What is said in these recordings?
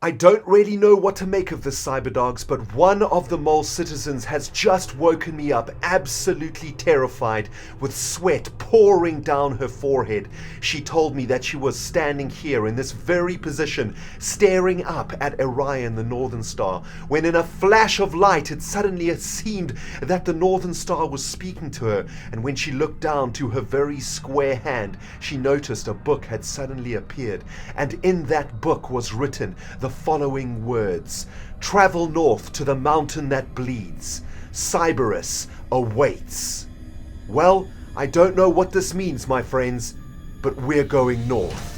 I don't really know what to make of this, Cyberdogs, but one of the mole citizens has just woken me up absolutely terrified, with sweat pouring down her forehead. She told me that she was standing here in this very position, staring up at Orion, the Northern Star, when in a flash of light it suddenly seemed that the Northern Star was speaking to her, and when she looked down to her very square hand, she noticed a book had suddenly appeared, and in that book was written the following words: "Travel north to the mountain that bleeds. Cyberus awaits." Well, I don't know what this means, my friends, but we're going north.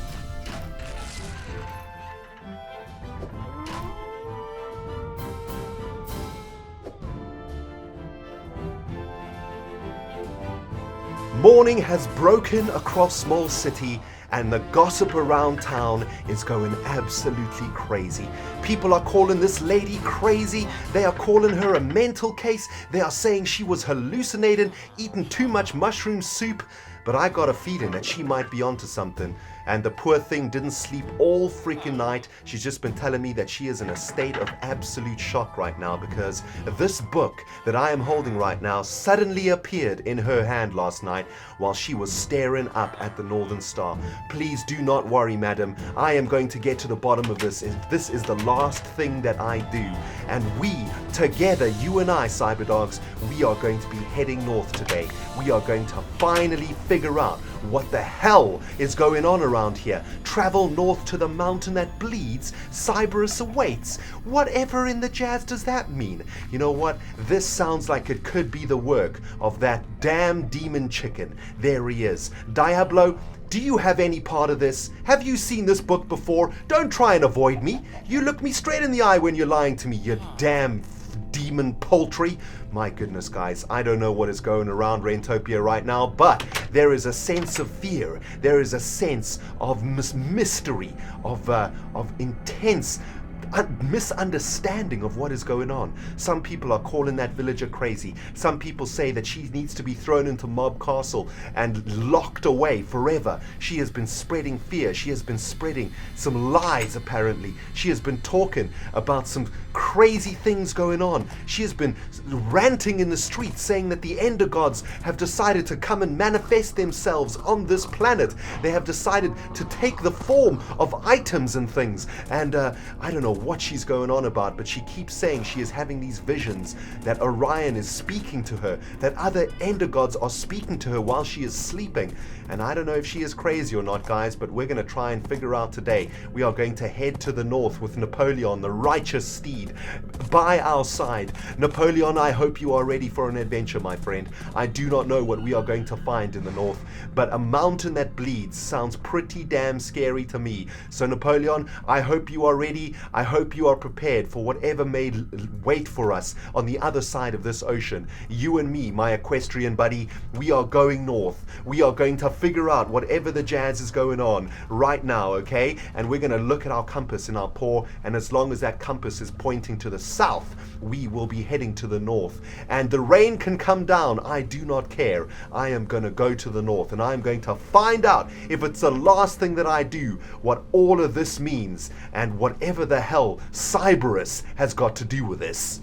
Morning has broken across Mole City, and the gossip around town is going absolutely crazy. People are calling this lady crazy. They are calling her a mental case. They are saying she was hallucinating, eating too much mushroom soup. But I got a feeling that she might be onto something. And the poor thing didn't sleep all freaking night. She's just been telling me that she is in a state of absolute shock right now, because this book that I am holding right now suddenly appeared in her hand last night while she was staring up at the Northern Star. Please do not worry, madam. I am going to get to the bottom of this. This is the last thing that I do. And we, together, you and I, Cyberdogs, we are going to be heading north today. We are going to finally figure out what the hell is going on around here. Travel north to the mountain that bleeds. Cyberus awaits. Whatever in the jazz does that mean? You know what? This sounds like it could be the work of that damn demon chicken. There he is. Diablo, do you have any part of this? Have you seen this book before? Don't try and avoid me. You look me straight in the eye when you're lying to me, you damn demon poultry. My goodness, guys, I don't know what is going around Rentopia right now, but there is a sense of fear. There is a sense of mystery, of intense misunderstanding of what is going on. Some people are calling that villager crazy. Some people say that she needs to be thrown into Mob Castle and locked away forever. She has been spreading fear. She has been spreading some lies, apparently. She has been talking about some crazy things going on. She has been ranting in the streets saying that the Ender Gods have decided to come and manifest themselves on this planet. They have decided to take the form of items and things. And I don't know what she's going on about, but she keeps saying she is having these visions that Orion is speaking to her, that other Ender Gods are speaking to her while she is sleeping. And I don't know if she is crazy or not, guys, but we're going to try and figure out today. We are going to head to the north with Napoleon, the righteous steed, by our side. Napoleon, I hope you are ready for an adventure, my friend. I do not know what we are going to find in the north, but a mountain that bleeds sounds pretty damn scary to me. So Napoleon, I hope you are ready. I hope you are prepared for whatever may wait for us on the other side of this ocean. You and me, my equestrian buddy, we are going north. We are going to figure out whatever the jazz is going on right now, okay? And we're going to look at our compass in our paw, and as long as that compass is pointing to the south, we will be heading to the north. And the rain can come down, I do not care. I am going to go to the north, and I'm going to find out, if it's the last thing that I do, what all of this means, and whatever the hell Cyberus has got to do with this.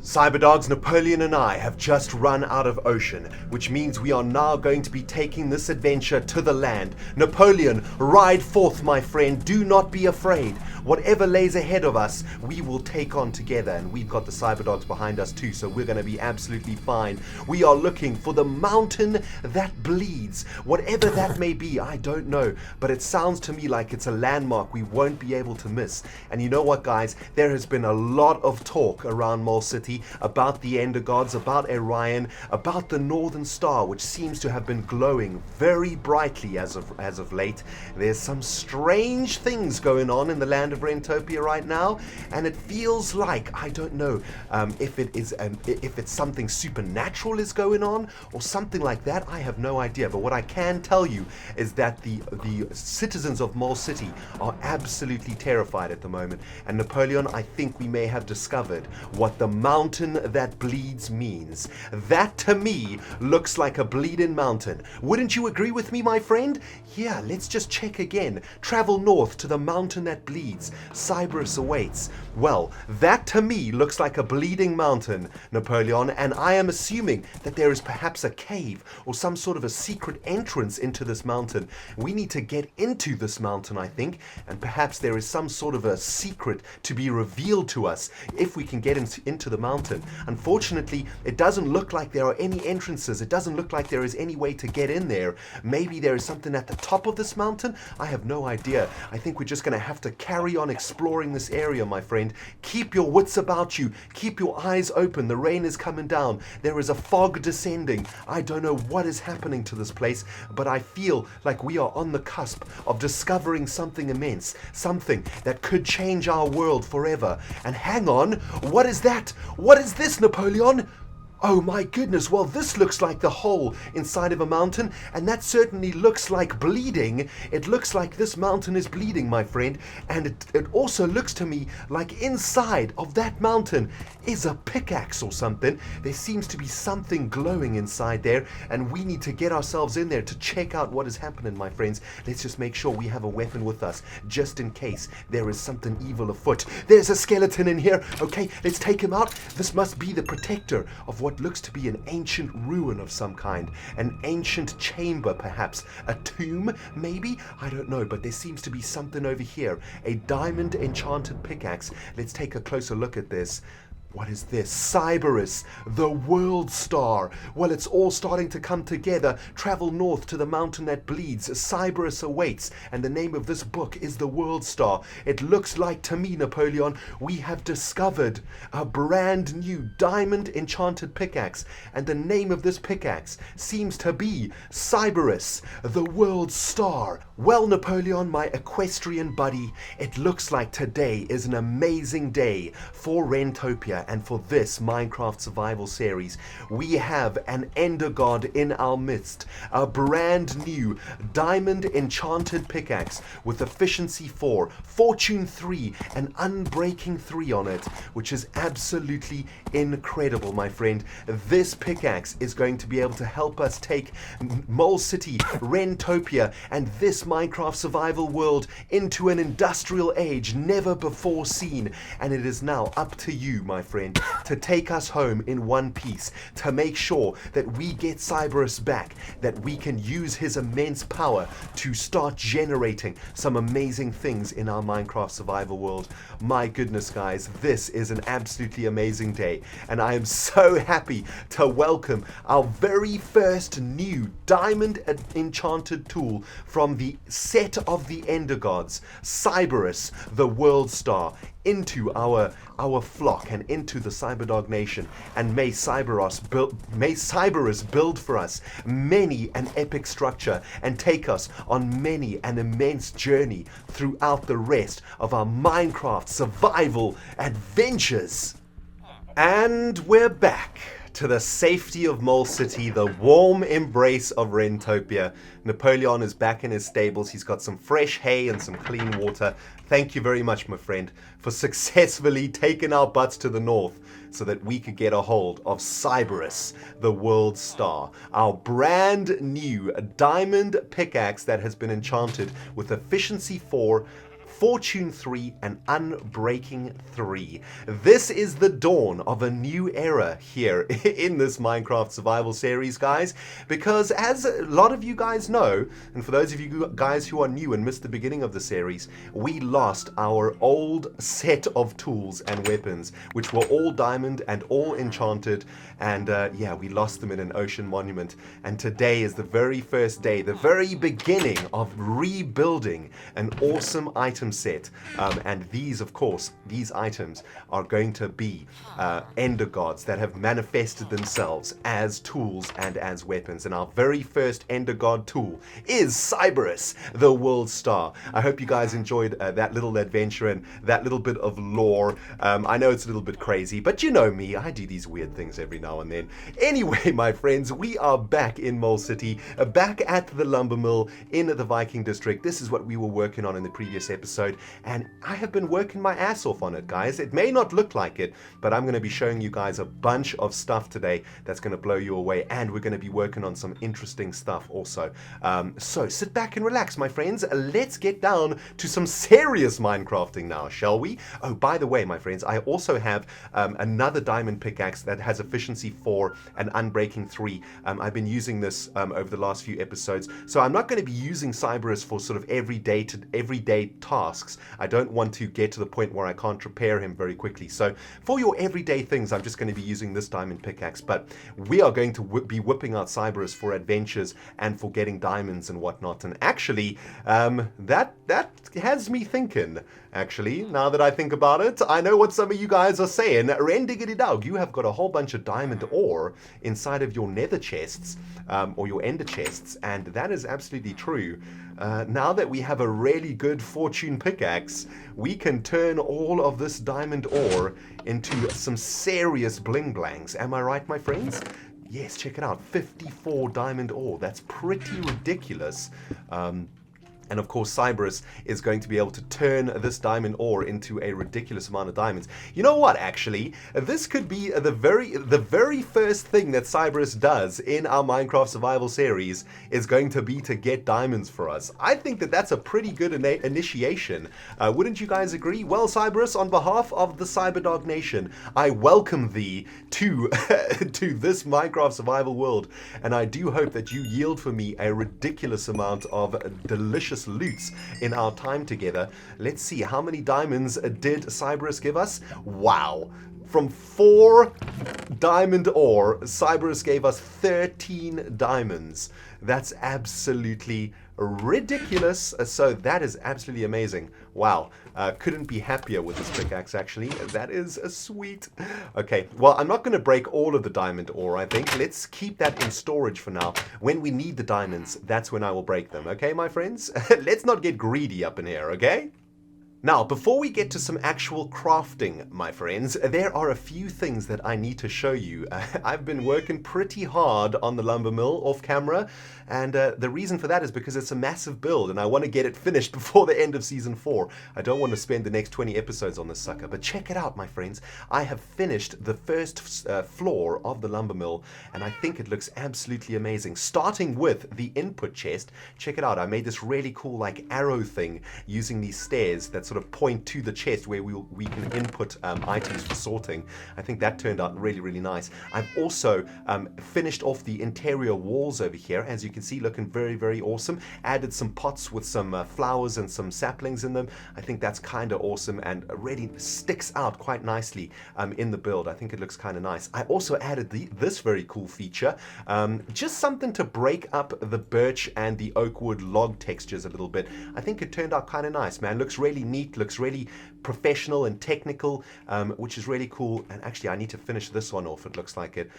Cyberdogs, Napoleon and I have just run out of ocean, which means we are now going to be taking this adventure to the land. Napoleon, ride forth, my friend. Do not be afraid. Whatever lays ahead of us, we will take on together, and we've got the Cyberdogs behind us too, so we're going to be absolutely fine. We are looking for the mountain that bleeds. Whatever that may be, I don't know, but it sounds to me like it's a landmark we won't be able to miss. And you know what, guys? There has been a lot of talk around Mole City about the Ender Gods, about Orion, about the Northern Star, which seems to have been glowing very brightly as of late. There's some strange things going on in the land of Rentopia right now, and it feels like, I don't know if it's something supernatural is going on or something like that. I have no idea, but what I can tell you is that the citizens of Mole City are absolutely terrified at the moment. And Napoleon, I think we may have discovered what the mountain mountain that bleeds means. That to me looks like a bleeding mountain. Wouldn't you agree with me, my friend? Yeah, let's just check again. Travel north to the mountain that bleeds. Cyberus awaits. Well, that to me looks like a bleeding mountain, Napoleon, and I am assuming that there is perhaps a cave or some sort of a secret entrance into this mountain. We need to get into this mountain, I think, and perhaps there is some sort of a secret to be revealed to us if we can get into the mountain. Unfortunately, it doesn't look like there are any entrances. It doesn't look like there is any way to get in there. Maybe there is something at the top of this mountain? I have no idea. I think we're just going to have to carry on exploring this area, my friend. Keep your wits about you. Keep your eyes open. The rain is coming down. There is a fog descending. I don't know what is happening to this place, but I feel like we are on the cusp of discovering something immense, something that could change our world forever. And hang on, what is that? What is this, Napoleon? Oh my goodness, well this looks like the hole inside of a mountain, and that certainly looks like bleeding. It looks like this mountain is bleeding, my friend, and it also looks to me like inside of that mountain is a pickaxe or something. There seems to be something glowing inside there, and we need to get ourselves in there to check out what is happening, my friends. Let's just make sure we have a weapon with us, just in case there is something evil afoot. There's a skeleton in here. Okay, let's take him out. This must be the protector of what looks to be an ancient ruin of some kind, an ancient chamber perhaps, a tomb maybe, I don't know, but there seems to be something over here, a diamond enchanted pickaxe. Let's take a closer look at this. What is this? Cyberus, the world star. Well, it's all starting to come together. Travel north to the mountain that bleeds. Cyberus awaits, and the name of this book is The World Star. It looks like to me, Napoleon, we have discovered a brand new diamond enchanted pickaxe, and the name of this pickaxe seems to be Cyberus, the world star. Well, Napoleon, my equestrian buddy, it looks like today is an amazing day for Rentopia and for this Minecraft survival series. We have an ender god in our midst, a brand new diamond enchanted pickaxe with efficiency 4, fortune 3, and unbreaking 3 on it, which is absolutely incredible, my friend. This pickaxe is going to be able to help us take Mole City, Rentopia, and this Minecraft survival world into an industrial age never before seen, and it is now up to you, my friend, to take us home in one piece, to make sure that we get Cyberus back, that we can use his immense power to start generating some amazing things in our Minecraft survival world. My goodness, guys, this is an absolutely amazing day, and I am so happy to welcome our very first new diamond enchanted tool from the set of the Ender Gods, Cyberus, the World Star, into our flock and into the Cyberdog Nation, and may Cyberus build for us many an epic structure and take us on many an immense journey throughout the rest of our Minecraft survival adventures. And we're back to the safety of Mole City, the warm embrace of Rentopia. Napoleon is back in his stables. He's got some fresh hay and some clean water. Thank you very much, my friend, for successfully taking our butts to the north so that we could get a hold of Cyberus, the world star, our brand new diamond pickaxe that has been enchanted with efficiency 4, fortune 3, and unbreaking 3. This is the dawn of a new era here in this Minecraft survival series, guys, because as a lot of you guys know, and for those of you guys who are new and missed the beginning of the series, we lost our old set of tools and weapons, which were all diamond and all enchanted, and yeah, we lost them in an ocean monument. And today is the very first day, the very beginning of rebuilding an awesome item set, and these, of course, these items are going to be ender gods that have manifested themselves as tools and as weapons. And our very first ender god tool is Cyberus, the world star. I hope you guys enjoyed that little adventure and that little bit of lore. I know it's a little bit crazy, but you know me, I do these weird things every now and then. Anyway, my friends, we are back in Mole City, back at the lumber mill in the Viking district. This is what we were working on in the previous episode. episode, and I have been working my ass off on it, guys. It may not look like it, but I'm going to be showing you guys a bunch of stuff today that's going to blow you away, and we're going to be working on some interesting stuff also. So sit back and relax, my friends. Let's get down to some serious Minecrafting now, shall we? Oh, by the way, my friends, I also have another diamond pickaxe that has efficiency 4 and unbreaking 3. I've been using this over the last few episodes, so I'm not going to be using Cyberus for sort of everyday tasks. I don't want to get to the point where I can't repair him very quickly. So for your everyday things, I'm just going to be using this diamond pickaxe, but we are going to be whipping out Cyberus for adventures and for getting diamonds and whatnot. And actually, that has me thinking. Actually, now that I think about it, I know what some of you guys are saying. Rendigididog, you have got a whole bunch of diamond ore inside of your nether chests, or your ender chests, and that is absolutely true. Now that we have a really good fortune pickaxe, we can turn all of this diamond ore into some serious bling blangs. Am I right, my friends? Yes, check it out. 54 diamond ore. That's pretty ridiculous. And of course, Cyberus is going to be able to turn this diamond ore into a ridiculous amount of diamonds. You know what, actually? This could be the very first thing that Cyberus does in our Minecraft Survival series is going to be to get diamonds for us. I think that that's a pretty good initiation. Wouldn't you guys agree? Well, Cyberus, on behalf of the Cyberdog Nation, I welcome thee to, to this Minecraft Survival world. And I do hope that you yield for me a ridiculous amount of delicious loots in our time together. Let's see, how many diamonds did Cyberus give us? Wow. From 4 diamond ore, Cyberus gave us 13 diamonds. That's absolutely ridiculous. So that is absolutely amazing. Wow. Couldn't be happier with this pickaxe, actually. That is sweet. Okay, well, I'm not going to break all of the diamond ore, I think. Let's keep that in storage for now. When we need the diamonds, that's when I will break them. Okay, my friends? Let's not get greedy up in here, okay? Now, before we get to some actual crafting, my friends, there are a few things that I need to show you. I've been working pretty hard on the lumber mill off camera, and the reason for that is because it's a massive build, and I want to get it finished before the end of Season 4. I don't want to spend the next 20 episodes on this sucker, but check it out, my friends. I have finished the first floor of the lumber mill, and I think it looks absolutely amazing. Starting with the input chest, check it out. I made this really cool, like, arrow thing using these stairs that sort of point to the chest where we can input items for sorting. I think that turned out really, really nice. I've also finished off the interior walls over here, as you can see, looking very, very awesome. Added some pots with some flowers and some saplings in them. I think that's kind of awesome and really sticks out quite nicely in the build. I think it looks kind of nice. I also added this very cool feature, just something to break up the birch and the oak wood log textures a little bit. I think it turned out kind of nice, man. Looks really neat. Looks really professional and technical, which is really cool. And actually, I need to finish this one off. It looks like it.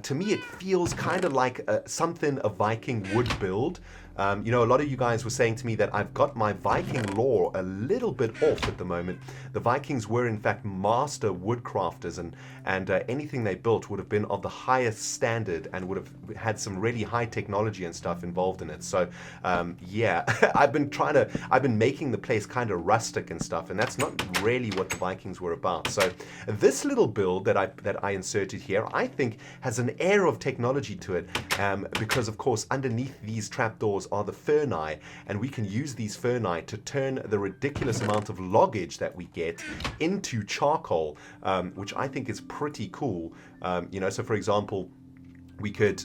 To me, it feels kind of like something a Viking would build. You know, a lot of you guys were saying to me that I've got my Viking lore a little bit off at the moment. The Vikings were, in fact, master woodcrafters, and anything they built would have been of the highest standard and would have had some really high technology and stuff involved in it. So, yeah, I've been making the place kind of rustic and stuff, and that's not really what the Vikings were about. So, this little build that I inserted here, I think, has an air of technology to it, because, of course, underneath these trapdoors are the ferni, and we can use these ferni to turn the ridiculous amount of loggage that we get into charcoal, which I think is pretty cool. You know, so for example, we could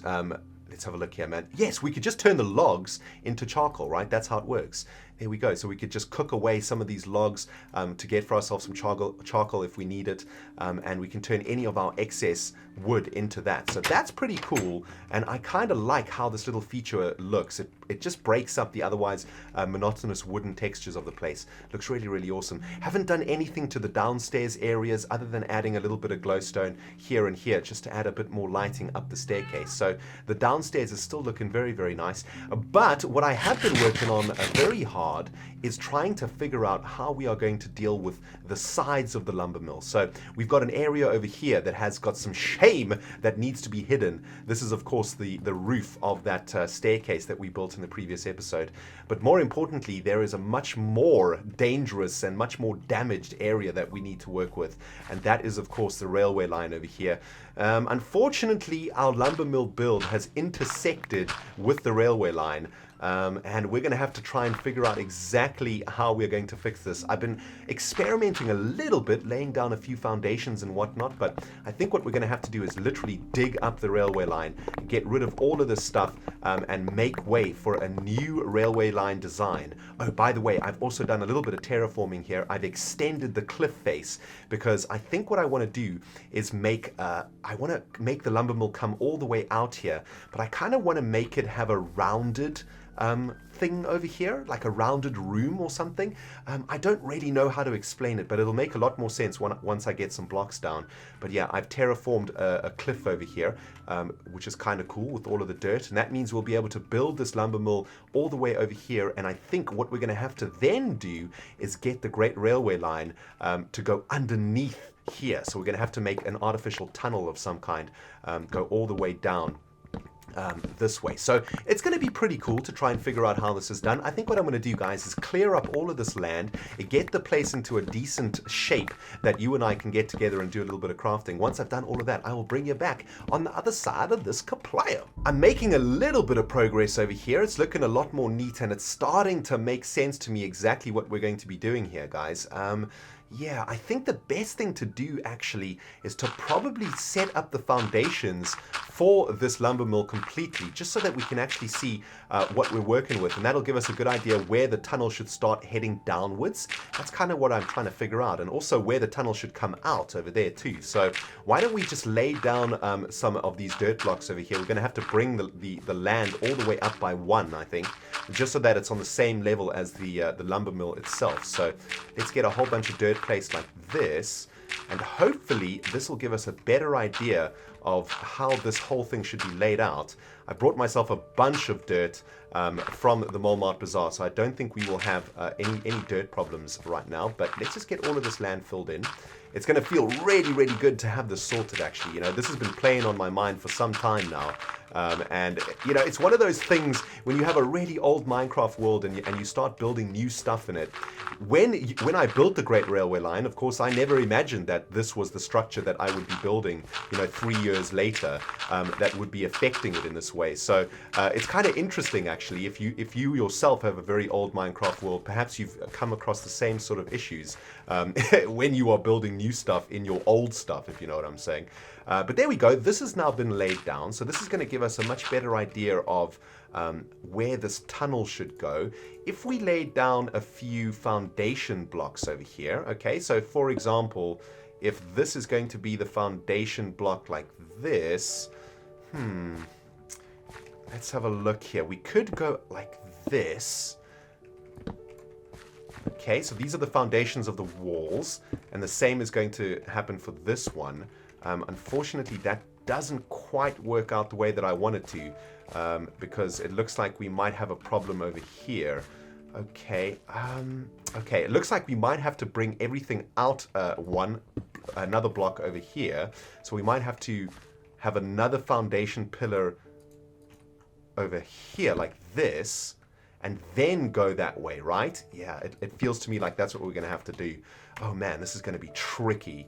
let's have a look here, man. Yes, we could just turn the logs into charcoal, right? That's how it works. There we go. So we could just cook away some of these logs to get for ourselves some charcoal if we need it, and we can turn any of our excess wood into that. So that's pretty cool, and I kind of like how this little feature looks. It just breaks up the otherwise monotonous wooden textures of the place. Looks really, really awesome. Haven't done anything to the downstairs areas other than adding a little bit of glowstone here and here just to add a bit more lighting up the staircase. So the downstairs is still looking very, very nice. But what I have been working on very hard hard is trying to figure out how we are going to deal with the sides of the lumber mill. So we've got an area over here that has got some shame that needs to be hidden. This is, of course, the roof of that staircase that we built in the previous episode. But more importantly, there is a much more dangerous and much more damaged area that we need to work with. And that is, of course, the railway line over here. Unfortunately, our lumber mill build has intersected with the railway line. And we're going to have to try and figure out exactly how we're going to fix this. I've been experimenting a little bit, laying down a few foundations and whatnot, but I think what we're going to have to do is literally dig up the railway line, get rid of all of this stuff, and make way for a new railway line design. Oh, by the way, I've also done a little bit of terraforming here. I've extended the cliff face because I think what I want to do is I want to make the lumber mill come all the way out here, but I kind of want to make it have a rounded thing over here, like a rounded room or something. I don't really know how to explain it, but it'll make a lot more sense once I get some blocks down. But yeah, I've terraformed a cliff over here, which is kind of cool with all of the dirt, and that means we'll be able to build this lumber mill all the way over here. And I think what we're going to have to then do is get the Great Railway Line to go underneath here. So we're going to have to make an artificial tunnel of some kind, go all the way down this way. So it's going to be pretty cool to try and figure out how this is done. I think what I'm going to do, guys, is clear up all of this land, get the place into a decent shape that you and I can get together and do a little bit of crafting. Once I've done all of that, I will bring you back on the other side of this kaplaya. I'm making a little bit of progress over here. It's looking a lot more neat, and it's starting to make sense to me exactly what we're going to be doing here, guys. Yeah, I think the best thing to do actually is to probably set up the foundations for this lumber mill completely, just so that we can actually see what we're working with, and that'll give us a good idea where the tunnel should start heading downwards. That's kind of what I'm trying to figure out, and also where the tunnel should come out over there too. So why don't we just lay down some of these dirt blocks over here. We're going to have to bring the land all the way up by 1, I think, just so that it's on the same level as the lumber mill itself. So let's get a whole bunch of dirt placed like this, and hopefully this will give us a better idea of how this whole thing should be laid out. I brought myself a bunch of dirt from the Walmart Bazaar, so I don't think we will have any dirt problems right now, but let's just get all of this land filled in. It's going to feel really, really good to have this sorted, actually. You know, this has been playing on my mind for some time now. And, you know, it's one of those things when you have a really old Minecraft world and you start building new stuff in it. When I built the Great Railway Line, of course, I never imagined that this was the structure that I would be building, you know, 3 years later, that would be affecting it in this way. So it's kind of interesting, actually, if you yourself have a very old Minecraft world, perhaps you've come across the same sort of issues when you are building new stuff in your old stuff, if you know what I'm saying. But there we go. This has now been laid down. So this is going to give us a much better idea of where this tunnel should go. If we lay down a few foundation blocks over here, okay, so for example, if this is going to be the foundation block like this, let's have a look here. We could go like this. Okay, so these are the foundations of the walls, and the same is going to happen for this one. Unfortunately, that doesn't quite work out the way that I wanted to, because it looks like we might have a problem over here. Okay, okay, it looks like we might have to bring everything out another block over here. So we might have to have another foundation pillar over here like this, and then go that way, right? Yeah, it feels to me like that's what we're going to have to do. Oh man, this is going to be tricky.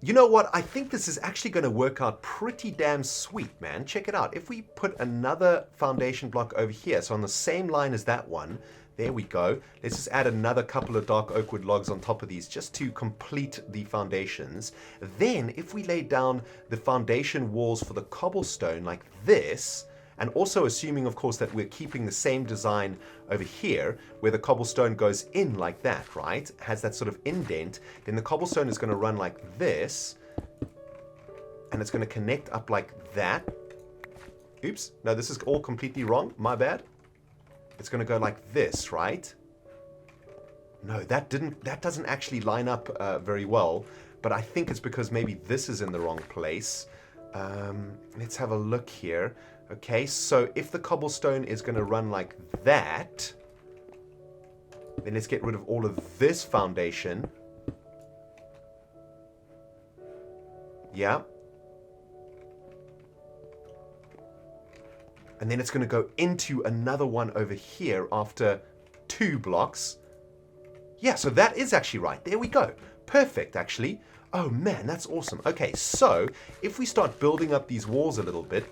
You know what? I think this is actually going to work out pretty damn sweet, man. Check it out. If we put another foundation block over here, so on the same line as that one, there we go. Let's just add another couple of dark oak wood logs on top of these just to complete the foundations. Then, if we lay down the foundation walls for the cobblestone like this, and also assuming, of course, that we're keeping the same design over here, where the cobblestone goes in like that, right? Has that sort of indent. Then the cobblestone is going to run like this, and it's going to connect up like that. Oops, no, this is all completely wrong. My bad. It's going to go like this, right? No, that doesn't actually line up very well, but I think it's because maybe this is in the wrong place. Let's have a look here. Okay, so if the cobblestone is going to run like that, Then let's get rid of all of this foundation. Yeah. And then it's going to go into another one over here after 2 blocks. Yeah, so that is actually right. There we go. Perfect, actually. Oh, man, that's awesome. Okay, so if we start building up these walls a little bit,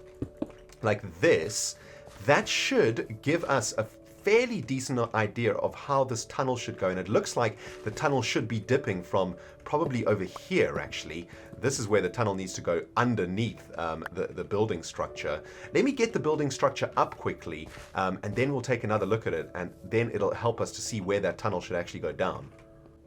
like this, that should give us a fairly decent idea of how this tunnel should go. And it looks like the tunnel should be dipping from probably over here, actually. This is where the tunnel needs to go underneath the building structure. Let me get the building structure up quickly, and then we'll take another look at it, and then it'll help us to see where that tunnel should actually go down.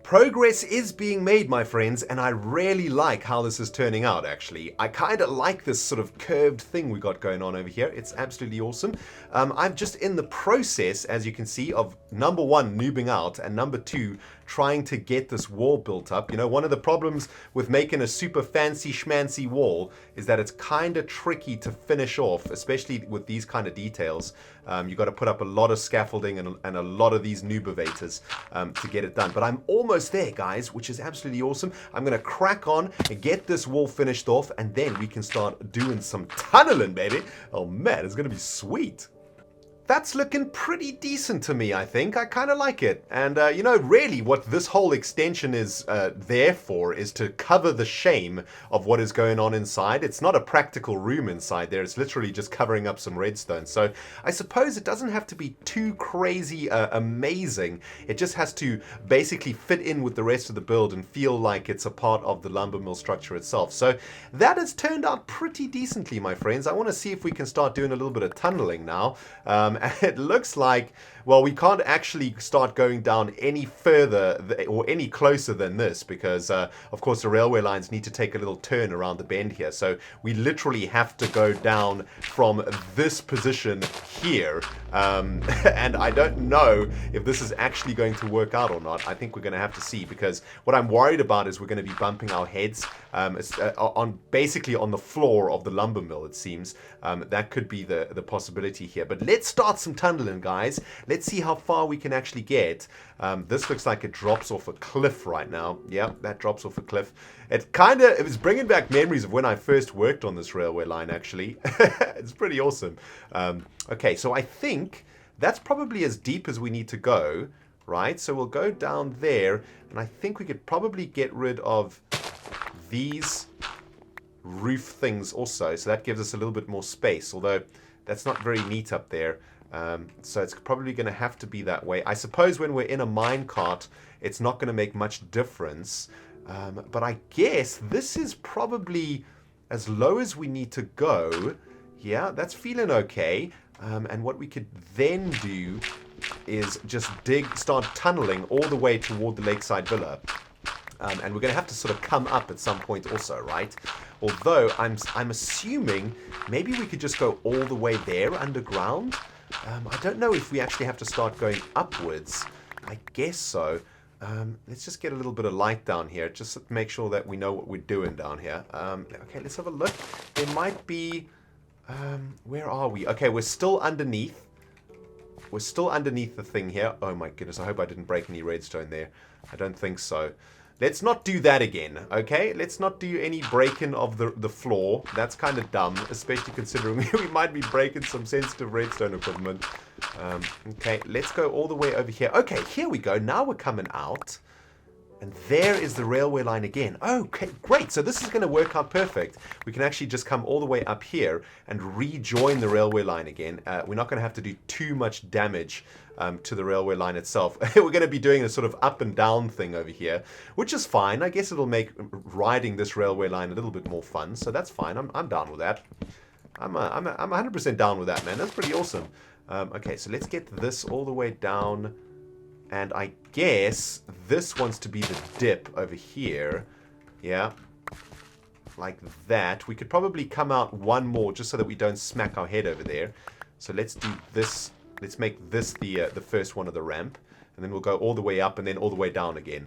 Progress is being made, my friends, and I really like how this is turning out, actually. I kind of like this sort of curved thing we got going on over here. It's absolutely awesome. I'm just in the process, as you can see, of number 1, noobing out, and number 2, trying to get this wall built up. You know, one of the problems with making a super fancy schmancy wall is that it's kind of tricky to finish off, especially with these kind of details. You got to put up a lot of scaffolding and a lot of these noobavators to get it done. But I'm almost there, guys, which is absolutely awesome. I'm going to crack on and get this wall finished off, and then we can start doing some tunneling, baby. Oh man, it's going to be sweet. That's looking pretty decent to me, I think. I kind of like it. And, you know, really what this whole extension is there for is to cover the shame of what is going on inside. It's not a practical room inside there. It's literally just covering up some redstone. So I suppose it doesn't have to be too crazy amazing. It just has to basically fit in with the rest of the build and feel like it's a part of the lumber mill structure itself. So that has turned out pretty decently, my friends. I want to see if we can start doing a little bit of tunneling now. It looks like, well, we can't actually start going down any further or any closer than this because, of course, the railway lines need to take a little turn around the bend here. So we literally have to go down from this position here. And I don't know if this is actually going to work out or not. I think we're going to have to see, because what I'm worried about is we're going to be bumping our heads basically on the floor of the lumber mill, it seems. That could be the possibility here. But let's start some tunneling, guys. Let's see how far we can actually get. This looks like it drops off a cliff right now. Yeah, that drops off a cliff. It was bringing back memories of when I first worked on this railway line, actually. It's pretty awesome. Okay, so I think that's probably as deep as we need to go, right? So we'll go down there, and I think we could probably get rid of these roof things also. So that gives us a little bit more space, although that's not very neat up there. So it's probably going to have to be that way. I suppose when we're in a minecart, it's not going to make much difference. But I guess this is probably as low as we need to go. Yeah, that's feeling okay. And what we could then do is just start tunneling all the way toward the lakeside villa. And we're going to have to sort of come up at some point also, right? Although I'm assuming maybe we could just go all the way there underground. I don't know if we actually have to start going upwards. I guess so. Let's just get a little bit of light down here, just to make sure that we know what we're doing down here. Okay, let's have a look. There might be... where are we? Okay, we're still underneath. We're still underneath the thing here. Oh my goodness, I hope I didn't break any redstone there. I don't think so. Let's not do that again, okay? Let's not do any breaking of the floor. That's kind of dumb, especially considering we might be breaking some sensitive redstone equipment. Okay, let's go all the way over here. Okay, here we go. Now we're coming out. And there is the railway line again. Okay, great. So this is going to work out perfect. We can actually just come all the way up here and rejoin the railway line again. We're not going to have to do too much damage to the railway line itself. We're going to be doing a sort of up and down thing over here, which is fine. I guess it'll make riding this railway line a little bit more fun. So that's fine. I'm down with that. I'm 100% down with that, man. That's pretty awesome. Okay, so let's get this all the way down. And I guess this wants to be the dip over here. Yeah. Like that. We could probably come out one more just so that we don't smack our head over there. So let's do this. Let's make this the first one of the ramp. And then we'll go all the way up and then all the way down again.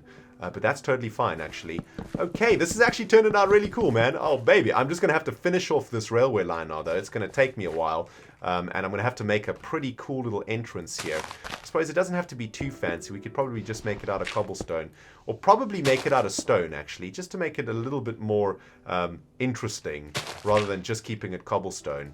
but that's totally fine, actually. Okay, this is actually turning out really cool, man. Oh, baby. I'm just going to have to finish off this railway line now, though. It's going to take me a while, and I'm going to have to make a pretty cool little entrance here. I suppose it doesn't have to be too fancy. We could probably just make it out of cobblestone, or probably make it out of stone, actually, just to make it a little bit more interesting, rather than just keeping it cobblestone.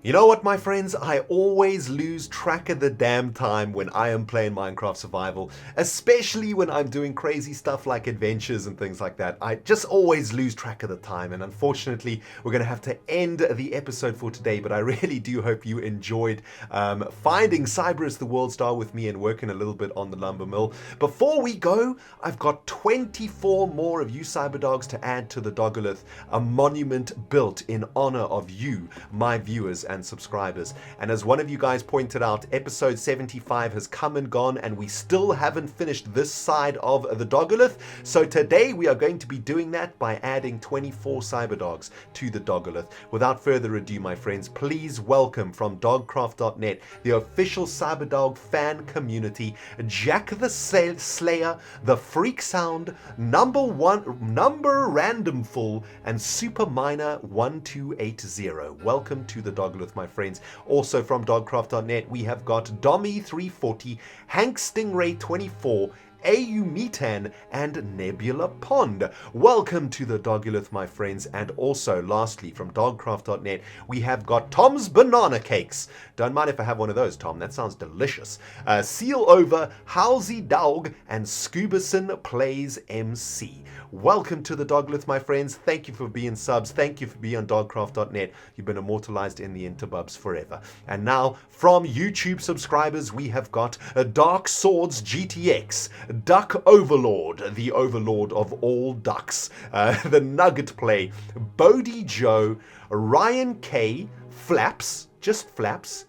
You know what, my friends? I always lose track of the damn time when I am playing Minecraft Survival, especially when I'm doing crazy stuff like adventures and things like that. I just always lose track of the time, and unfortunately, we're going to have to end the episode for today, but I really do hope you enjoyed finding Cyberus the World Star with me and working a little bit on the lumber mill. Before we go, I've got 24 more of you Cyberdogs to add to the Dogolith, a monument built in honor of you, my viewers and subscribers. And as one of you guys pointed out, episode 75 has come and gone, and we still haven't finished this side of the Dogolith. So today we are going to be doing that by adding 24 Cyberdogs to the Dogolith. Without further ado, my friends, please welcome from dogcraft.net, the official Cyberdog fan community, Jack the Slayer, the Freak Sound, Number Randomful, and Super Miner 1280. Welcome to the Dogolith, my friends. Also from dogcraft.net, we have got Dommy340, Hank Stingray 24, AU Metan, and Nebula Pond. Welcome to the Dogolith, my friends. And also, lastly, from dogcraft.net, we have got Tom's Banana Cakes. Don't mind if I have one of those, Tom. That sounds delicious. Seal Over, Howsy Dog, and Scubason Plays MC. Welcome to the Dogolith, my friends. Thank you for being subs. Thank you for being on dogcraft.net. You've been immortalized in the interbubs forever. And now, from YouTube subscribers, we have got Dark Swords GTX, Duck Overlord, the overlord of all ducks, the Nugget Play, Bodie Joe, Ryan K, Flaps, just Flaps,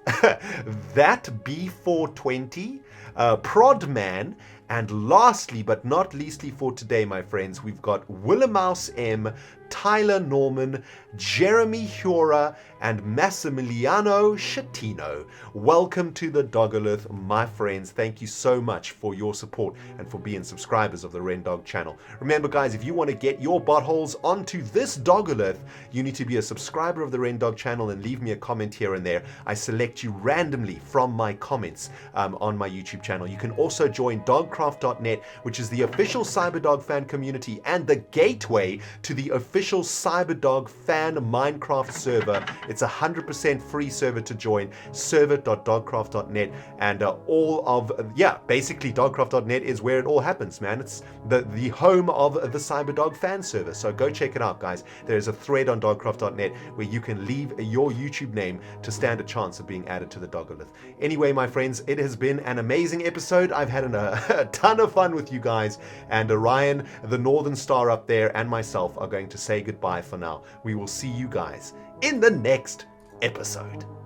That B420, Prodman, and lastly but not leastly for today, my friends, we've got Willimouse M, Tyler Norman, Jeremy Hura, and Massimiliano Schettino. Welcome to the Dogolith, my friends. Thank you so much for your support and for being subscribers of the Rendog channel. Remember, guys, if you want to get your buttholes onto this Dogolith, you need to be a subscriber of the Rendog channel and leave me a comment here and there. I select you randomly from my comments on my YouTube channel. You can also join dogcraft.net, which is the official Cyberdog fan community and the gateway to the official Cyberdog fan Minecraft server. It's 100% free server to join, server.dogcraft.net, and basically dogcraft.net is where it all happens, man. It's the home of the Cyberdog fan server, so go check it out, guys. There's a thread on dogcraft.net where you can leave your YouTube name to stand a chance of being added to the Dogolith. Anyway, my friends, it has been an amazing episode. I've had a ton of fun with you guys, and Ryan, the Northern Star up there, and myself are going to say goodbye for now. We will see you guys in the next episode.